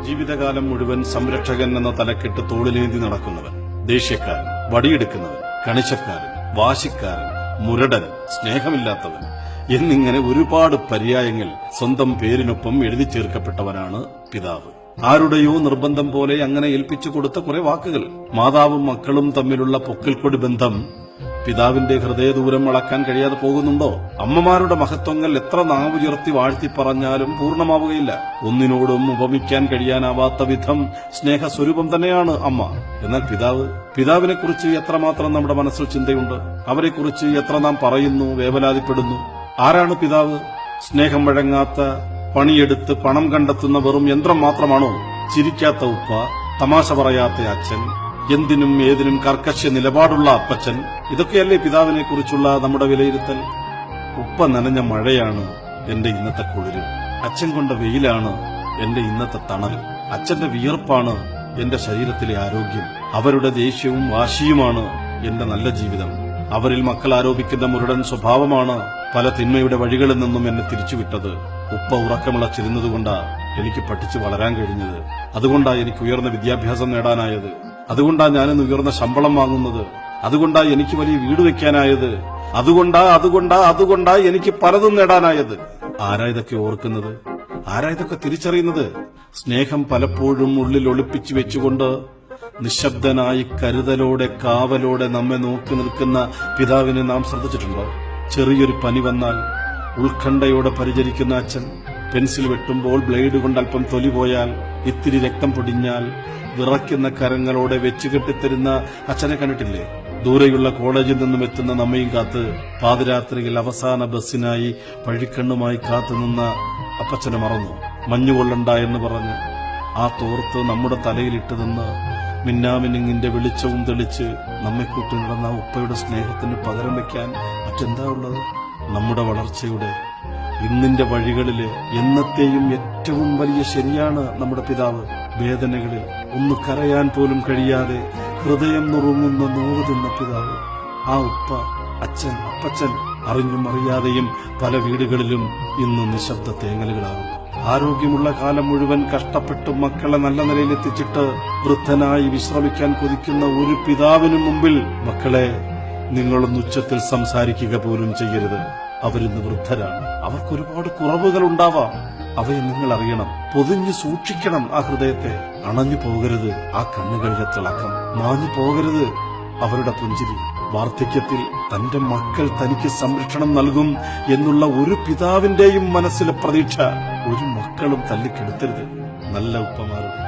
ജീവിതകാലം മുഴുവൻ സംരക്ഷകൻ എന്ന തലക്കെട്ട് തോളിലേന്തി നടക്കുന്നവൻ, ദേഷ്യക്കാരൻ, വടിയെടുക്കുന്നവൻ, കണിശക്കാരൻ, വാശിക്കാരൻ, മുരടൻ, സ്നേഹമില്ലാത്തവൻ എന്നിങ്ങനെ ഒരുപാട് പര്യായങ്ങൾ സ്വന്തം പേരിനൊപ്പം എഴുതി ചേർക്കപ്പെട്ടവനാണ് പിതാവ്. ആരുടെയോ നിർബന്ധം പോലെ അങ്ങനെ ഏൽപ്പിച്ചു കൊടുത്ത കുറെ വാക്കുകൾ. മാതാവും മക്കളും തമ്മിലുള്ള പൊക്കിൽക്കൊടി ബന്ധം പിതാവിന്റെ ഹൃദയദൂരം അളക്കാൻ കഴിയാതെ പോകുന്നുണ്ടോ? അമ്മമാരുടെ മഹത്വങ്ങൾ എത്ര നാവുയർത്തി വാഴ്ത്തി പറഞ്ഞാലും പൂർണ്ണമാവുകയില്ല. ഒന്നിനോടും ഉപമിക്കാൻ കഴിയാനാവാത്ത വിധം സ്നേഹസ്വരൂപം തന്നെയാണ് അമ്മ. എന്നാൽ പിതാവിനെക്കുറിച്ച് എത്രമാത്രം നമ്മുടെ മനസ്സിൽ ചിന്തയുണ്ട്? അവരെക്കുറിച്ച് എത്ര നാം പറയുന്നു, വേവലാതിപ്പെടുന്നു? ആരാണ് പിതാവ്? സ്നേഹം വഴങ്ങാത്ത, പണിയെടുത്ത് പണം കണ്ടെത്തുന്ന വെറും യന്ത്രം മാത്രമാണോ? ചിരിക്കാത്ത ഉപ്പ, തമാശ പറയാത്ത അച്ഛൻ, എന്തിനും ഏതിനും കർക്കശ നിലപാടുള്ള അപ്പച്ചൻ, ഇതൊക്കെയല്ലേ പിതാവിനെ കുറിച്ചുള്ള നമ്മുടെ വിലയിരുത്തൽ? ഉപ്പ നനഞ്ഞ മഴയാണ് എന്റെ ഇന്നത്തെ കുളിര്, അച്ഛൻ കൊണ്ട വെയിലാണ് എന്റെ ഇന്നത്തെ തണൽ, അച്ഛന്റെ വിയർപ്പാണ് എന്റെ ശരീരത്തിലെ ആരോഗ്യം, അവരുടെ ദേഷ്യവും വാശിയുമാണ് എന്റെ നല്ല ജീവിതം, അവരിൽ മക്കൾ ആരോപിക്കുന്ന മുരടൻ സ്വഭാവമാണ് പല തിന്മയുടെ വഴികളിൽ നിന്നും എന്നെ തിരിച്ചുവിട്ടത്. ഉപ്പ ഉറക്കമിളച്ചിരുന്നതുകൊണ്ടാ എനിക്ക് പഠിച്ചു വളരാൻ കഴിഞ്ഞത്. അതുകൊണ്ടാ എനിക്ക് ഉയർന്ന വിദ്യാഭ്യാസം നേടാനായത്. അതുകൊണ്ടാ ഞാനിന്ന് ഉയർന്ന ശമ്പളം വാങ്ങുന്നത്. അതുകൊണ്ടാ എനിക്ക് വലിയ വീട് വെക്കാനായത്. അതുകൊണ്ടാ എനിക്ക് പലതും നേടാനായത്. ആരാ ഇതൊക്കെ ഓർക്കുന്നത്? ആരാ ഇതൊക്കെ തിരിച്ചറിയുന്നത്? സ്നേഹം പലപ്പോഴും ഉള്ളിൽ ഒളിപ്പിച്ചു വെച്ചുകൊണ്ട് നിശബ്ദനായി കരുതലോടെ കാവലോടെ നമ്മെ നോക്കി നിൽക്കുന്ന പിതാവിനെ നാം ശ്രദ്ധിച്ചിട്ടുണ്ടോ? ചെറിയൊരു പനി വന്നാൽ ഉത്കണ്ഠയോടെ പരിചരിക്കുന്ന അച്ഛൻ, പെൻസിൽ വെട്ടുമ്പോൾ ബ്ലേഡ് കൊണ്ട് അല്പം തൊലി പോയാൽ, ഇത്തിരി രക്തം പൊടിഞ്ഞാൽ വിറയ്ക്കുന്ന കരങ്ങളോടെ വെച്ചുകെട്ടിത്തരുന്ന അച്ഛനെ കണ്ടിട്ടില്ലേ? ദൂരെയുള്ള കോളേജിൽ നിന്നും എത്തുന്ന നമ്മയും കാത്ത് പാതിരാത്രിയിൽ അവസാന ബസ്സിനായി പഴിക്കണ്ണുമായി കാത്തുനിന്ന അപ്പച്ചനെ മറന്നു? മഞ്ഞുകൊള്ളണ്ട എന്ന് പറഞ്ഞ് ആ തോർത്ത് നമ്മുടെ തലയിലിട്ട് നിന്ന് മിന്നാമിനിങ്ങിന്റെ വെളിച്ചവും തെളിച്ച് നമ്മെ കൂട്ടി നടന്ന ഉപ്പയുടെ സ്നേഹത്തിന് പകരം വയ്ക്കാൻ മറ്റെന്താ ഉള്ളത്? നമ്മുടെ വളർച്ചയുടെ ഇന്നിന്റെ വഴികളിലെ എന്നത്തെയും ഏറ്റവും വലിയ ശരിയാണ് നമ്മുടെ പിതാവ്. വേദനകളിൽ ഒന്ന് കരയാൻ പോലും കഴിയാതെ ഹൃദയം നുറുങ്ങുന്ന നോവ് തിന്ന പിതാവ്. ആ ഉപ്പ, അച്ഛൻ, അപ്പച്ചൻ അറിഞ്ഞും അറിയാതെയും പല വീടുകളിലും ഇന്ന് നിശബ്ദ തേങ്ങലുകളാകുന്നു. ആരോഗ്യമുള്ള കാലം മുഴുവൻ കഷ്ടപ്പെട്ട് മക്കളെ നല്ല നിലയിലെത്തിച്ചിട്ട് വൃദ്ധനായി വിശ്രമിക്കാൻ കൊതിക്കുന്ന ഒരു പിതാവിനു മുമ്പിൽ മക്കളെ, നിങ്ങളൊന്ന് ഉച്ചത്തിൽ സംസാരിക്കുക പോലും ചെയ്യരുത്. അവരിന്ന് വൃദ്ധരാണ്. അവർക്കൊരുപാട് കുറവുകൾ ഉണ്ടാവാം. അവയെ നിങ്ങൾ അറിയണം. പൊതിഞ്ഞു സൂക്ഷിക്കണം ആ ഹൃദയത്തെ. അണഞ്ഞു പോകരുത് ആ കണ്ണുകളിലെ തിളക്കം. മാഞ്ഞു പോകരുത് അവരുടെ പുഞ്ചിരി. വാർദ്ധക്യത്തിൽ തന്റെ മക്കൾ തനിക്ക് സംരക്ഷണം നൽകും എന്നുള്ള ഒരു പിതാവിന്റെയും മനസ്സിലെ പ്രതീക്ഷ ഒരു മക്കളും തല്ലിക്കെടുത്തരുത്. നല്ല ഉപ്പമാരുടെ